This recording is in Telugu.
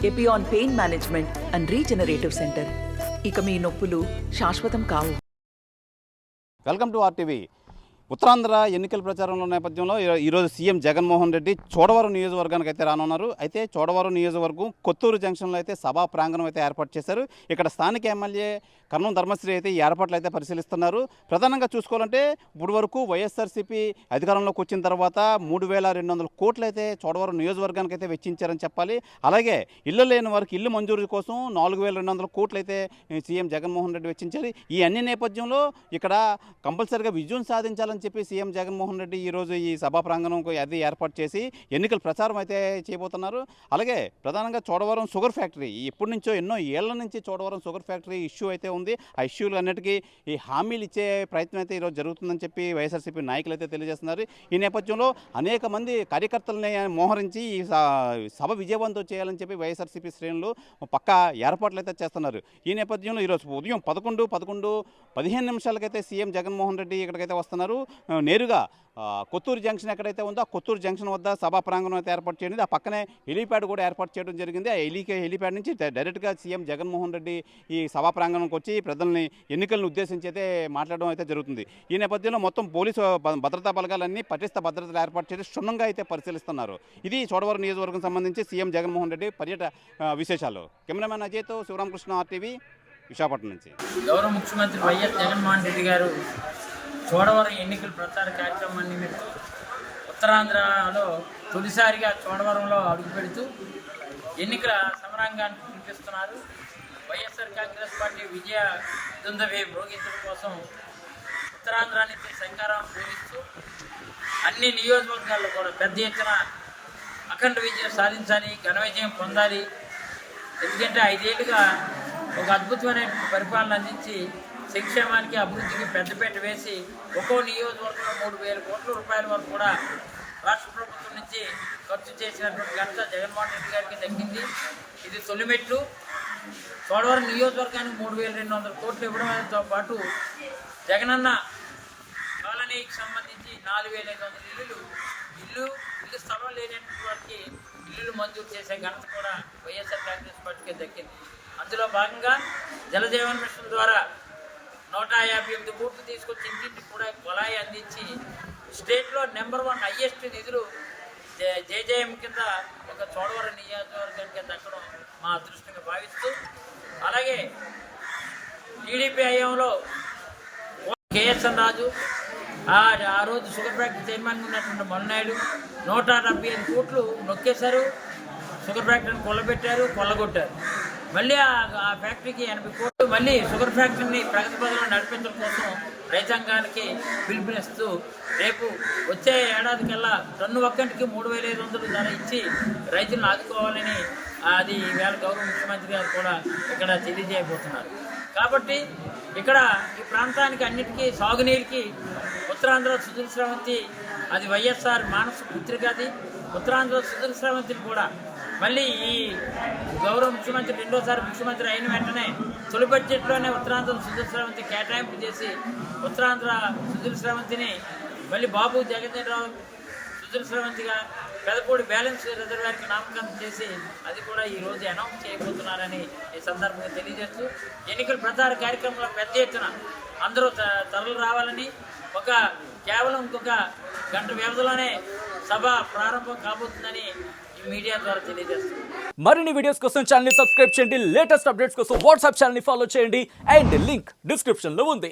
Epione pain management and regenerative centre. ఇక మీ నొప్పులు శాశ్వతం కావు. Welcome to RTV. ఉత్తరాంధ్ర ఎన్నికల ప్రచారంలో నేపథ్యంలో ఈరోజు సీఎం జగన్మోహన్ రెడ్డి చోడవరం నియోజకవర్గానికి అయితే రానున్నారు. అయితే చోడవరం నియోజకవర్గం కొత్తూరు జంక్షన్లో అయితే సభా ప్రాంగణం అయితే ఏర్పాటు చేశారు. ఇక్కడ స్థానిక ఎమ్మెల్యే కర్ణం ధర్మశ్రీ అయితే ఈ ఏర్పాట్లు అయితే పరిశీలిస్తున్నారు. ప్రధానంగా చూసుకోవాలంటే ఇప్పుడు వరకు వైఎస్ఆర్సీపీ అధికారంలోకి వచ్చిన తర్వాత 3,200 కోట్లు అయితే చోడవరం నియోజకవర్గానికి అయితే వెచ్చించారని చెప్పాలి. అలాగే ఇల్లు లేని వారికి ఇల్లు మంజూరు కోసం 4,200 కోట్లు అయితే సీఎం జగన్మోహన్ రెడ్డి వెచ్చించారు. ఈ అన్ని నేపథ్యంలో ఇక్కడ కంపల్సరీగా విజయం సాధించాలని చెప్పి సీఎం జగన్మోహన్ రెడ్డి ఈరోజు ఈ సభా ప్రాంగణం అది ఏర్పాటు చేసి ఎన్నికల ప్రచారం అయితే చేయబోతున్నారు. అలాగే ప్రధానంగా చోడవరం షుగర్ ఫ్యాక్టరీ ఎప్పటి నుంచో ఎన్నో ఏళ్ల నుంచి చోడవరం షుగర్ ఫ్యాక్టరీ ఇష్యూ అయితే ఉంది. ఆ ఇష్యూలు అన్నిటికీ ఈ హామీలు ఇచ్చే ప్రయత్నం అయితే ఈరోజు జరుగుతుందని చెప్పి వైఎస్ఆర్సీపీ నాయకులు అయితే తెలియజేస్తున్నారు. ఈ నేపథ్యంలో అనేక మంది కార్యకర్తలని మోహరించి ఈ సభ విజయవంతం చేయాలని చెప్పి వైఎస్ఆర్సీపీ శ్రేణులు పక్కా ఏర్పాట్లు అయితే చేస్తున్నారు. ఈ నేపథ్యంలో ఈరోజు ఉదయం 11:15 నిమిషాలకైతే సీఎం జగన్మోహన్ రెడ్డి ఇక్కడికైతే వస్తున్నారు. నేరుగా కొత్తూరు జంక్షన్ ఎక్కడైతే ఉందో ఆ కొత్తూరు జంక్షన్ వద్ద సభా ప్రాంగణం అయితే ఏర్పాటు చేయండి. ఆ పక్కనే హెలీప్యాడ్ కూడా ఏర్పాటు చేయడం జరిగింది. ఆ హెలీప్యాడ్ నుంచి డైరెక్ట్గా సీఎం జగన్మోహన్ రెడ్డి ఈ సభా ప్రాంగణంకి వచ్చి ప్రజల్ని ఎన్నికలను ఉద్దేశించి అయితే మాట్లాడడం అయితే జరుగుతుంది. ఈ నేపథ్యంలో మొత్తం పోలీసు భద్రతా బలగాలన్నీ పటిష్ట భద్రతలు ఏర్పాటు చేసి క్షుణ్ణంగా అయితే పరిశీలిస్తున్నారు. ఇది చోడవరం నియోజకవర్గం సంబంధించి సీఎం జగన్మోహన్ రెడ్డి విశేషాలు. కెమెరామెన్ అజయ్తో శివరామకృష్ణ, ఆర్టీవీ, విశాఖపట్నం నుంచి. గౌరవ ముఖ్యమంత్రి వైఎస్ జగన్మోహన్ రెడ్డి గారు చోడవరం ఎన్నికల ప్రచార కార్యక్రమం నిమిత్తం ఉత్తరాంధ్రలో తొలిసారిగా చోడవరంలో అడుగుపెడుతూ ఎన్నికల సమరాంగాన్ని పిలిపిస్తున్నారు. వైఎస్ఆర్ కాంగ్రెస్ పార్టీ విజయ దుందవే మ్రోగించడం కోసం ఉత్తరాంధ్ర నుంచి శంకారం పూరిస్తూ అన్ని నియోజకవర్గాల్లో కూడా పెద్ద ఎత్తున అఖండ విజయం సాధించాలి, ఘన విజయం పొందాలి. ఎందుకంటే 5 ఏళ్ళుగా ఒక అద్భుతమైన పరిపాలన అందించి సంక్షేమానికి అభివృద్ధికి పెద్దపీట వేసి ఒక్కో నియోజకవర్గంలో 3,000 కోట్ల రూపాయల వరకు కూడా రాష్ట్ర ప్రభుత్వం నుంచి ఖర్చు చేసినటువంటి ఘనత జగన్మోహన్ రెడ్డి గారికి దక్కింది. ఇది తొలిమెట్లు. చోడవరం నియోజకవర్గానికి 3,200 కోట్లు ఇవ్వడంతో పాటు జగనన్న కాలనీకి సంబంధించి 4,500 ఇల్లు స్థలం లేనటువంటి వారికి ఇల్లులు మంజూరు చేసే ఘనత కూడా వైఎస్ఆర్ కాంగ్రెస్ పార్టీకి దక్కింది. అందులో భాగంగా జలజీవన్ మిషన్ ద్వారా 158 కోట్లు తీసుకొచ్చి ఇంటింటికి కూడా కొలాయి అందించి స్టేట్లో నెంబర్ 1 హైయెస్ట్ నిధులు జేజేఎం కింద ఒక చోడవరం నియోజకవర్గానికి దక్కడం మా అదృష్టంగా భావిస్తూ, అలాగే టీడీపీ హయాంలో కేఎస్ఎన్ రాజు, ఆ రోజు షుగర్ ఫ్యాక్టరీ చైర్మన్గా ఉన్నటువంటి మొన్నాయుడు 175 కోట్లు నొక్కేశారు. షుగర్ ఫ్యాక్టరీని కొల్లగొట్టారు. మళ్ళీ ఆ ఫ్యాక్టరీకి 80 కోట్లు మళ్ళీ షుగర్ ఫ్యాక్టరీని ప్రగతి పదంలో నడిపించడం కోసం రైతాంగానికి పిలుపునిస్తూ రేపు వచ్చే ఏడాదికల్లా టన్ను ఒక్కంటికి 3,500 ధర ఇచ్చి రైతులను ఆదుకోవాలని అది వేళ గౌరవ ముఖ్యమంత్రి గారు కూడా ఇక్కడ తెలియజేయబోతున్నారు. కాబట్టి ఇక్కడ ఈ ప్రాంతానికి అన్నిటికీ సాగునీరుకి ఉత్తరాంధ్ర సుజల స్రవంతి అది వైఎస్ఆర్ మానస పుత్రిక. అది ఉత్తరాంధ్ర సుజల స్రవంతిని కూడా మళ్ళీ ఈ గౌరవ ముఖ్యమంత్రి రెండోసారి ముఖ్యమంత్రి అయిన వెంటనే తొలి బడ్జెట్లోనే ఉత్తరాంధ్ర సుజల స్రవంతి కేటాయింపు చేసి ఉత్తరాంధ్ర సుజల స్రవంతిని మళ్ళీ బాబు జగన్మోహన్ సుజల స్రవంతిగా పెదపూడి బ్యాలెన్స్ రిజర్వాయర్కి నామకరణం చేసి అది కూడా ఈరోజు అనౌన్స్ చేయబోతున్నారని ఈ సందర్భంగా తెలియజేస్తూ ఎన్నికల ప్రచార కార్యక్రమంలో పెద్ద ఎత్తున అందరూ తరలి రావాలని, కేవలం ఇంకొక గంట వ్యవధిలోనే సభ ప్రారంభం కాబోతుందని మీడియా ద్వారా తెలియజేస్తుంది. మరిన్ని వీడియోస్ కోసం ఛానల్ ని సబ్స్క్రైబ్ చేయండి. లేటెస్ట్ అప్డేట్స్ కోసం వాట్సాప్ ఛానల్ ని ఫాలో చేయండి. అండ్ లింక్ డిస్క్రిప్షన్ లో ఉంది.